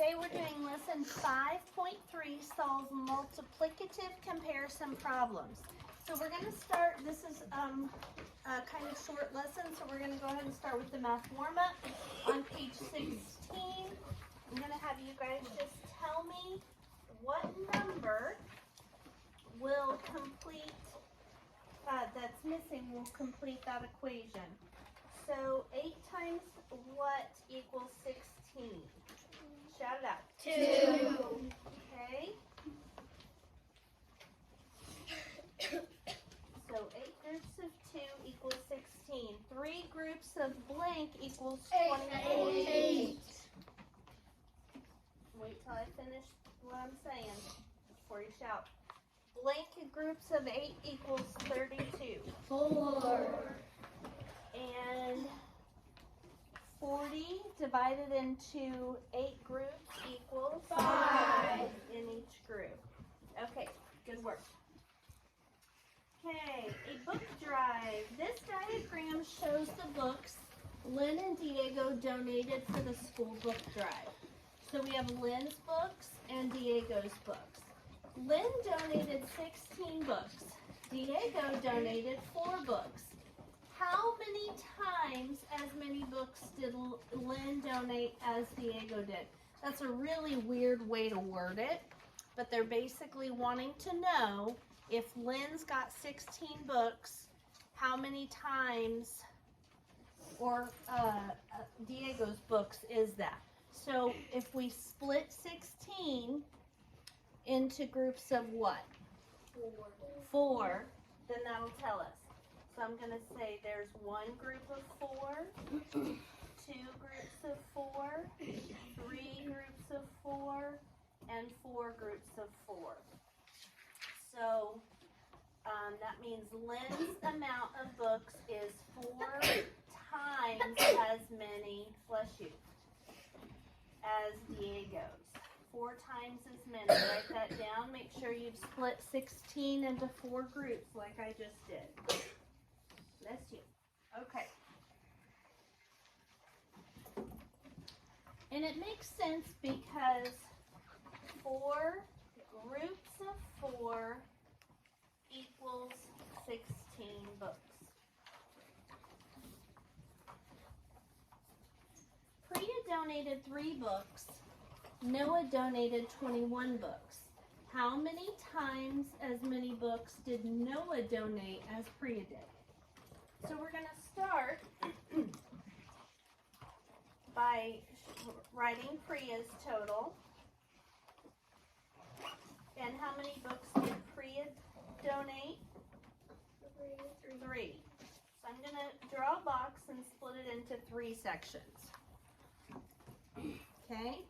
Today we're doing lesson 5.3, solve multiplicative comparison problems. So we're going to start, this is a kind of short lesson, so we're going to go ahead and start with the math warm-up on page 16. I'm going to have you guys just tell me what number will complete, that's missing, will complete that equation. So 8 times what equals 16? Shout it out. 2. Okay. So 8 groups of 2 equals 16. 3 groups of blank equals 28. Wait till I finish what I'm saying before you shout. Blank groups of 8 equals 32. 4. And 40 divided into 8 groups equals 5 in each group. Okay, good work. Okay, a book drive. This diagram shows the books Lynn and Diego donated for the school book drive. So we have Lynn's books and Diego's books. Lynn donated 16 books. Diego donated 4 books. How many times as many books did Lynn donate as Diego did? That's a really weird way to word it, but they're basically wanting to know if Lynn's got 16 books, how many times, or Diego's books is that? So if we split 16 into groups of what? 4, then that'll tell us. So I'm going to say there's 1 group of 4, 2 groups of 4, 3 groups of 4, and 4 groups of 4. So that means Lynn's amount of books is 4 times as many, bless you, as Diego's. 4 times as many. Write that down. Make sure you've split 16 into 4 groups like I just did. Bless you. Okay. And it makes sense because 4 groups of 4 equals 16 books. Priya donated 3 books. Noah donated 21 books. How many times as many books did Noah donate as Priya did? So we're going to start by writing Priya's total. And how many books did Priya donate? 3. So I'm going to draw a box and split it into 3 sections. Okay?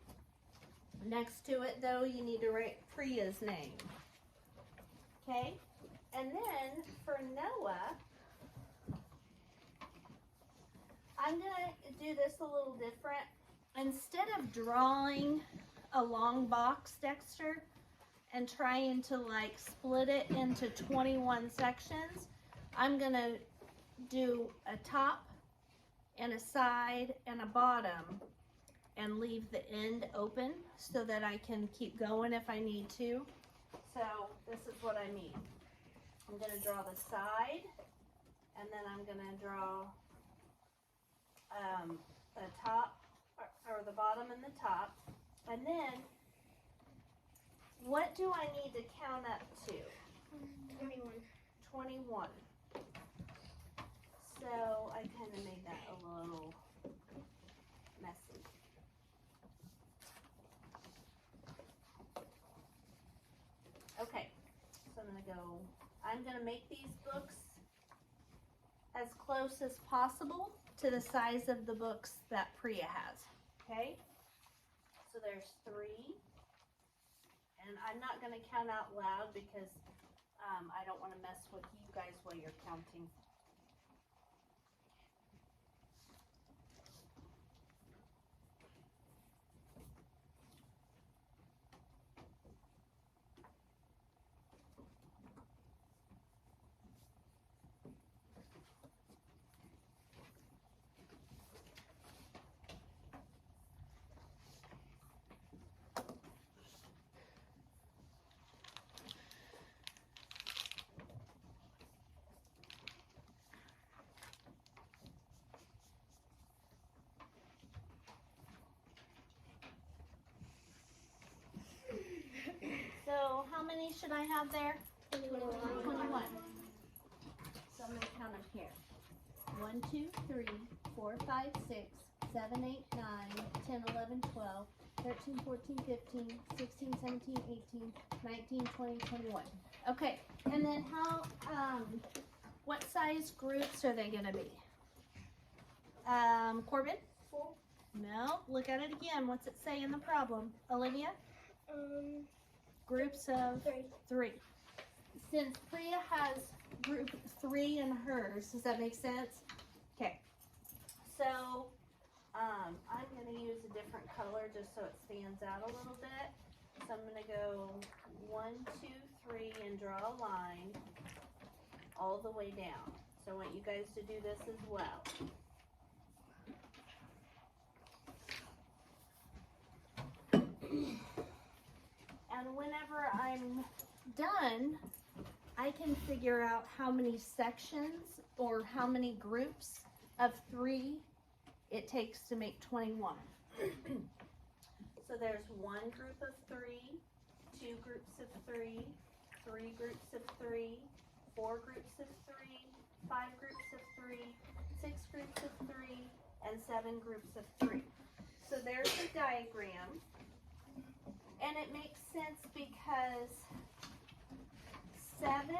Next to it, though, you need to write Priya's name. Okay? And then for Noah, I'm going to do this a little different. Instead of drawing a long box, Dexter, and trying to like split it into 21 sections, I'm going to do a top and a side and a bottom and leave the end open so that I can keep going if I need to. So this is what I mean. I'm going to draw the side, and then I'm going to draw the top, or the bottom and the top. And then, what do I need to count up to? 21. 21. So I kind of made that a little messy. Okay, so I'm going to make these books as close as possible to the size of the books that Priya has, okay? So there's 3, and I'm not going to count out loud because I don't want to mess with you guys while you're counting. should I have there? 21. 21. So I'm going to count them here. 1, 2, 3, 4, 5, 6, 7, 8, 9, 10, 11, 12, 13, 14, 15, 16, 17, 18, 19, 20, 21. Okay, and then what size groups are they going to be? Corbin? 4. No, look at it again. What's it say in the problem? Olivia? Groups of 3. Since Priya has group 3 in hers, does that make sense? Okay. So, I'm going to use a different color just so it stands out a little bit. So I'm going to go 1, 2, 3 and draw a line all the way down. So I want you guys to do this as well. And whenever I'm done, I can figure out how many sections or how many groups of 3 it takes to make 21. So there's 1 group of 3, 2 groups of 3, 3 groups of 3, 4 groups of 3, 5 groups of 3, 6 groups of 3, and 7 groups of 3. So there's the diagram. And it makes sense because 7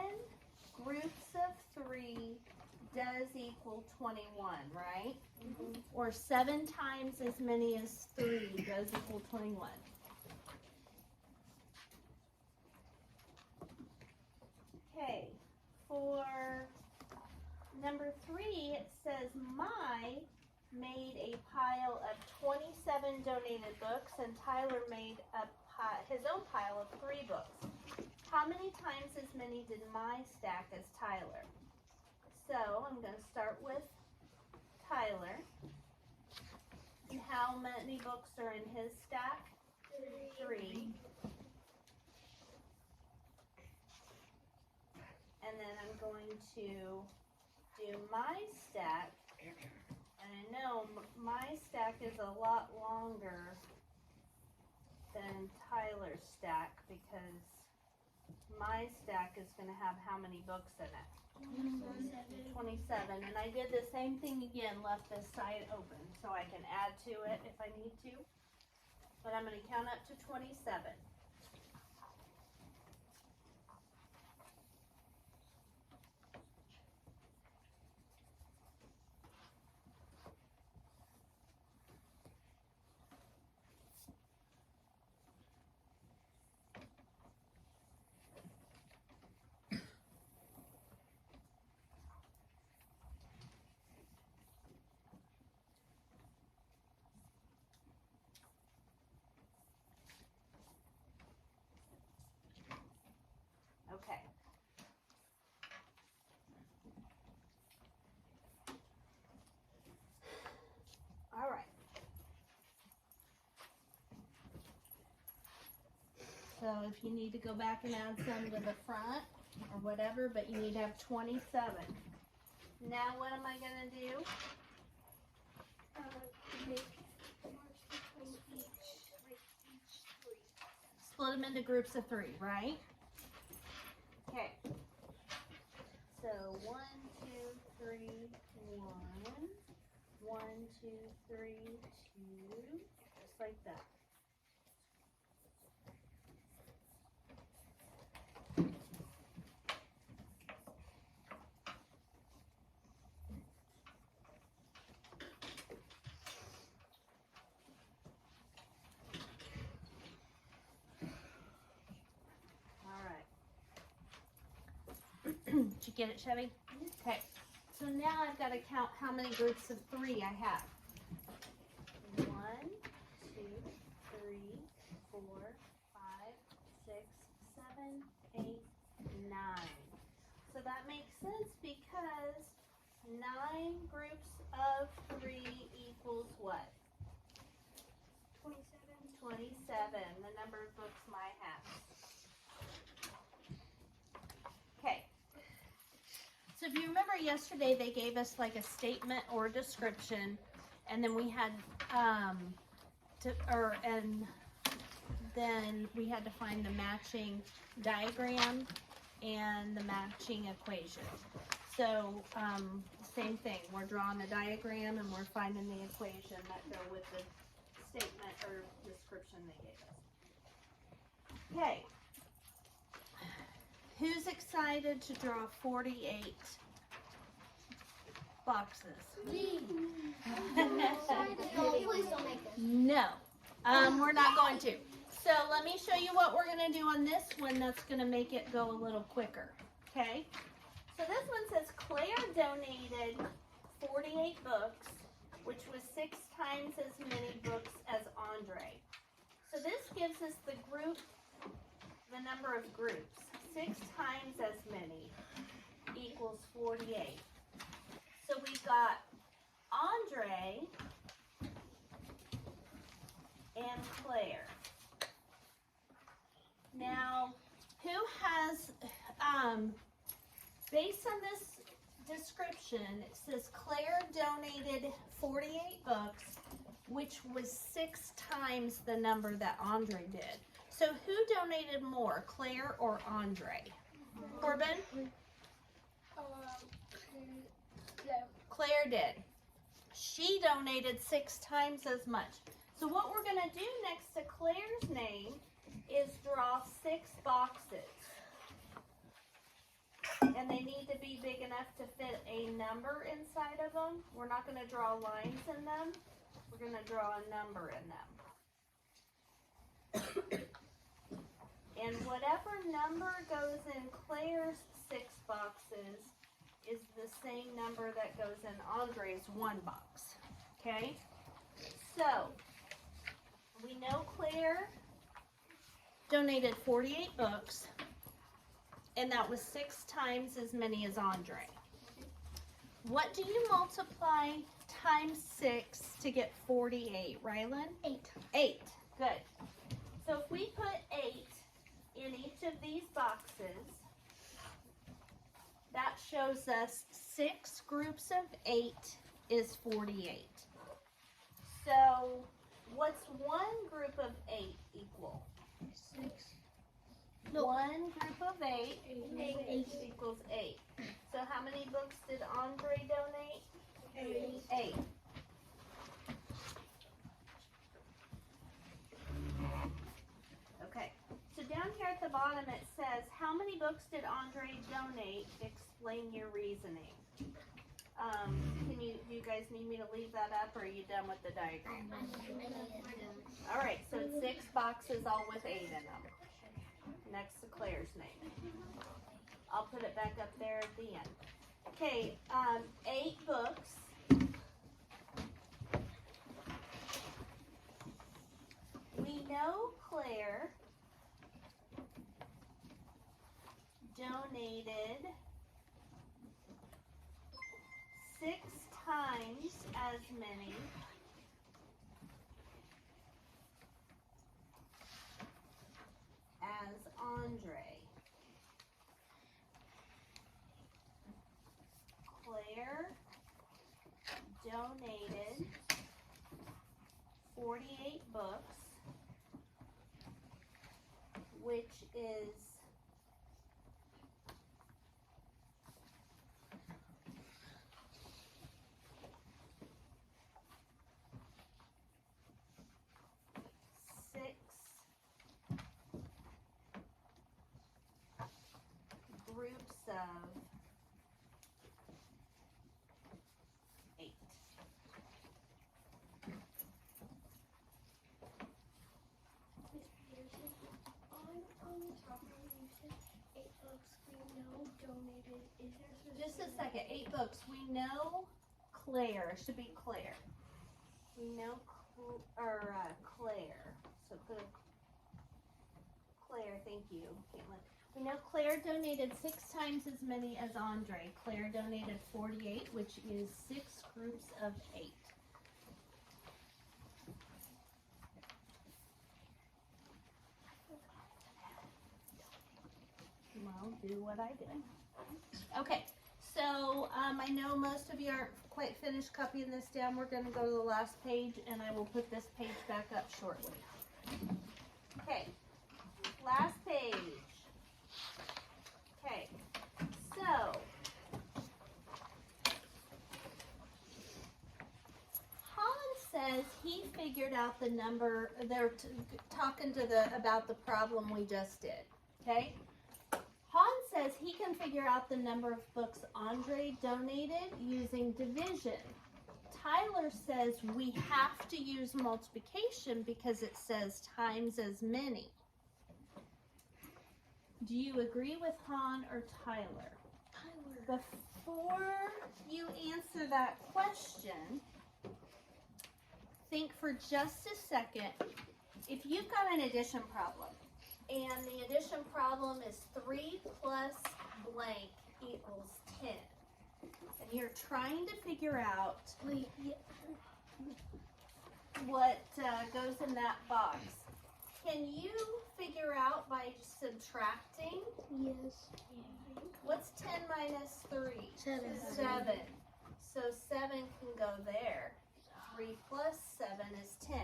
groups of 3 does equal 21, right? Mm-hmm. Or 7 times as many as 3 does equal 21. Okay, for number 3, it says my made a pile of 27 donated books and Tyler made his own pile of 3 books. How many times as many did my stack as Tyler? So I'm going to start with Tyler. And how many books are in his stack? 3. And then I'm going to do my stack. And I know my stack is a lot longer than Tyler's stack because my stack is going to have how many books in it? 27. And I did the same thing again, left this side open so I can add to it if I need to. But I'm going to count up to 27. Okay. All right. So if you need to go back and add some to the front or whatever, but you need to have 27. Now what am I going to do? Make marks between each 3. Split them into groups of 3, right? Okay. So 1, 2, 3, 1. 1, 2, 3, 2. Just like that. Did you get it, Chevy? Okay. So now I've got to count how many groups of 3 I have. 1, 2, 3, 4, 5, 6, 7, 8, 9. So that makes sense because 9 groups of 3 equals what? 27. 27, the number of books my have. Okay. So if you remember yesterday, they gave us like a statement or a description, and then we had then we had to find the matching diagram and the matching equation. So, same thing, we're drawing a diagram and we're finding the equation that go with the statement or description they gave us. Okay. Who's excited to draw 48 boxes? Me. No, please don't make this. No, we're not going to. So let me show you what we're going to do on this one that's going to make it go a little quicker. Okay? So this one says Claire donated 48 books, which was 6 times as many books as Andre. So this gives us the number of groups. 6 times as many equals 48. So we've got Andre and Claire. Now, who has, based on this description, it says Claire donated 48 books, which was 6 times the number that Andre did. So who donated more, Claire or Andre? Corbin? Claire did. She donated 6 times as much. So what we're going to do next to Claire's name is draw 6 boxes. And they need to be big enough to fit a number inside of them. We're not going to draw lines in them. We're going to draw a number in them. And whatever number goes in Claire's 6 boxes is the same number that goes in Andre's 1 box. Okay? So, we know Claire donated 48 books, and that was 6 times as many as Andre. What do you multiply times 6 to get 48, Rylan? 8. 8. Good. So if we put 8 in each of these boxes, that shows us 6 groups of 8 is 48. So what's 1 group of 8 equal? 6. No. 1 group of 8 equals 8. So how many books did Andre donate? 8. Okay. So down here at the bottom it says, how many books did Andre donate? Explain your reasoning. Do you guys need me to leave that up, or are you done with the diagram? All right, so it's 6 boxes all with 8 in them. Next to Claire's name. I'll put it back up there at the end. Okay, 8 books. We know Claire donated 6 times as many as Andre. Claire donated 48 books, which is 6 groups of 8. On the top of you said 8 books we know donated. Is there Just a second. 8 books. We know Claire. It should be Claire. We know Claire. So put Claire. Thank you, Caitlin. We know Claire donated 6 times as many as Andre. Claire donated 48, which is 6 groups of 8. Well, do what I did. Okay, so I know most of you aren't quite finished copying this down. We're going to go to the last page, and I will put this page back up shortly. Okay, last page. Okay, so Holland says he figured out the number. They're talking to about the problem we just did. Okay, Holland says he can figure out the number of books Andre donated using division. Tyler says we have to use multiplication because it says times as many. Do you agree with Han or Tyler? Tyler. Before you answer that question, think for just a second. If you've got an addition problem, and the addition problem is 3 plus blank equals 10, and you're trying to figure out what goes in that box, can you figure out by subtracting? Yes. What's 10 minus 3? 7. 7. So 7 can go there. 3 plus 7 is 10.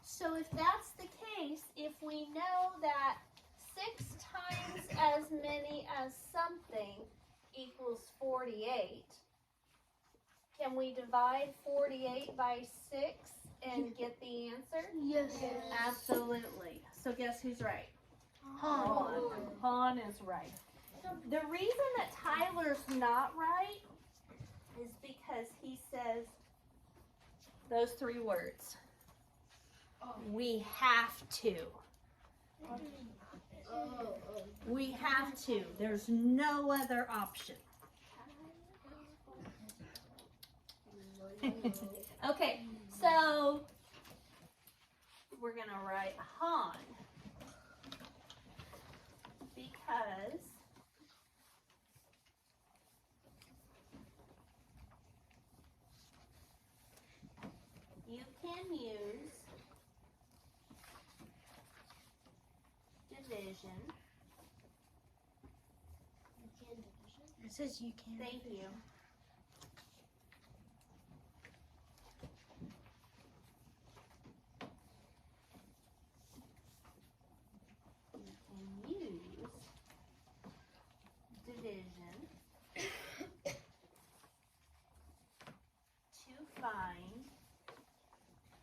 So if that's the case, if we know that 6 times as many as something equals 48, can we divide 48 by 6 and get the answer? Yes. Absolutely. So guess who's right? Han. Han is right. The reason that Tyler's not right is because he says those 3 words. We have to. We have to. There's no other option. Okay, so we're going to write Han because you can use division. It says you can. Thank you. You can use division to find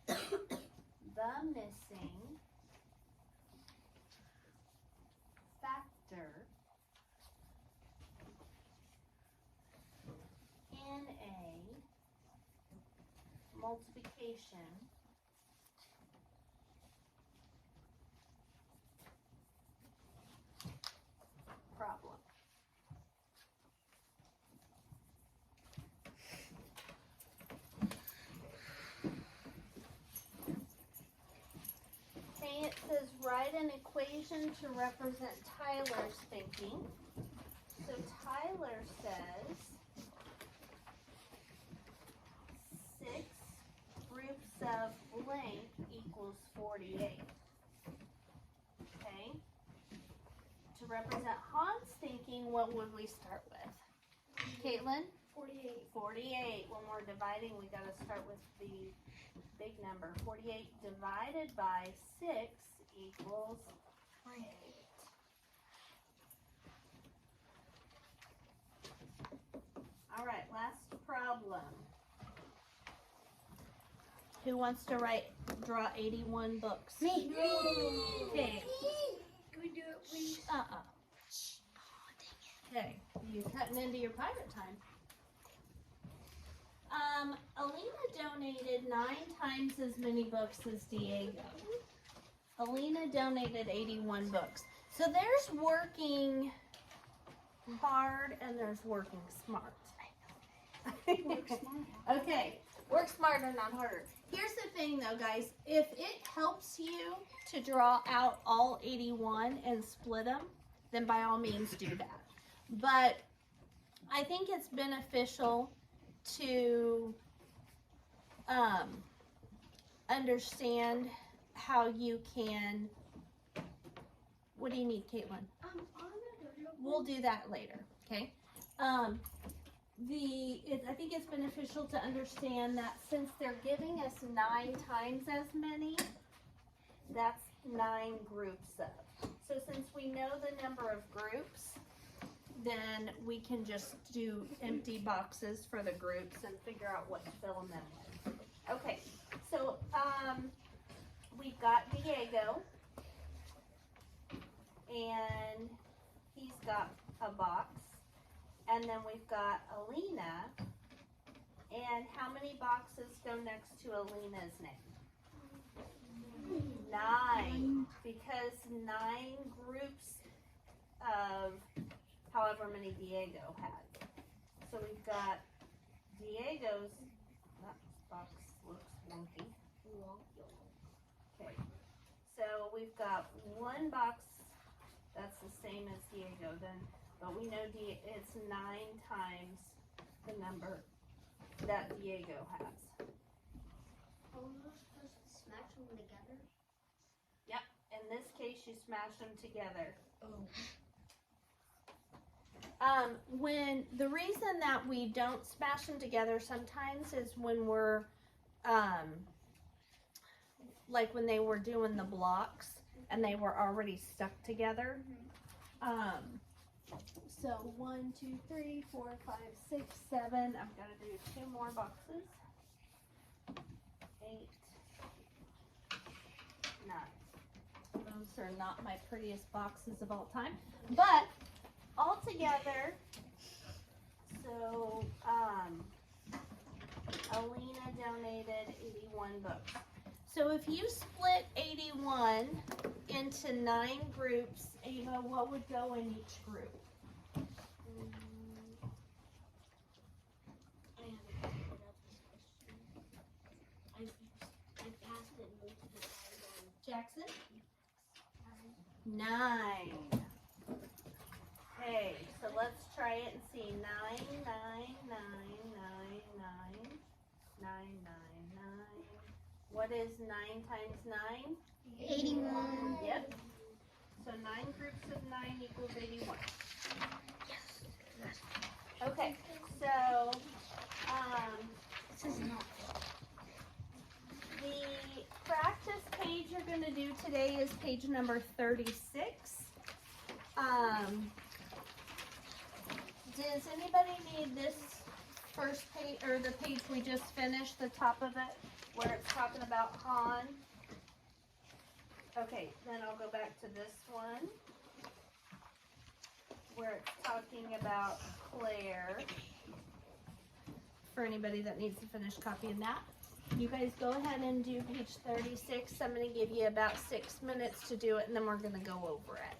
the missing factor in a multiplication problem. Okay, it says write an equation to represent Tyler's thinking. So Tyler says 6 groups of blank equals 48. Okay? To represent Han's thinking, what would we start with? Caitlin? 48. 48. When we're dividing, we got to start with the big number. 48 divided by 6 equals 8. All right, last problem. Who wants to draw 81 books? Me. Okay. Can we do it, please? Okay, you're cutting into your pirate time. Alina donated 9 times as many books as Diego. Alina donated 81 books. So there's working hard and there's working smart. Okay, work smarter, not harder. Here's the thing though, guys. If it helps you to draw out all 81 and split them, then by all means do that. But I think it's beneficial to understand how you can. What do you need, Caitlin? We'll do that later, okay? I think it's beneficial to understand that since they're giving us 9 times as many, that's 9 groups of. So since we know the number of groups, then we can just do empty boxes for the groups and figure out what to fill them in with. Okay, so we've got Diego, and he's got a box, and then we've got Alina, and how many boxes go next to Alina's name? 9, because 9 groups of however many Diego had. So we've got Diego's, that box looks wonky. Okay, so we've got 1 box that's the same as Diego then, but we know it's 9 times the number that Diego has. Are we not supposed to smash them together? Yep, in this case you smash them together. When the reason that we don't smash them together sometimes is when we're like when they were doing the blocks and they were already stuck together. So 1, 2, 3, 4, 5, 6, 7. I've got to do 2 more boxes. 8, 9. Those are not my prettiest boxes of all time, but all together. So Alina donated 81 books. So if you split 81 into 9 groups, Ava, what would go in each group? I passed it and moved to the side. Jackson? 9. Okay, so let's try it and see. 9, 9, 9, 9, 9, 9, 9, 9. What is 9 times 9? 81. Yep. So 9 groups of 9 equals 81. Okay, so the practice page you're going to do today is page number 36. Does anybody need this first page, or the page we just finished, the top of it, where it's talking about Han? Okay, then I'll go back to this one, where it's talking about Claire, for anybody that needs to finish copying that. You guys go ahead and do page 36. I'm going to give you about 6 minutes to do it, and then we're going to go over it.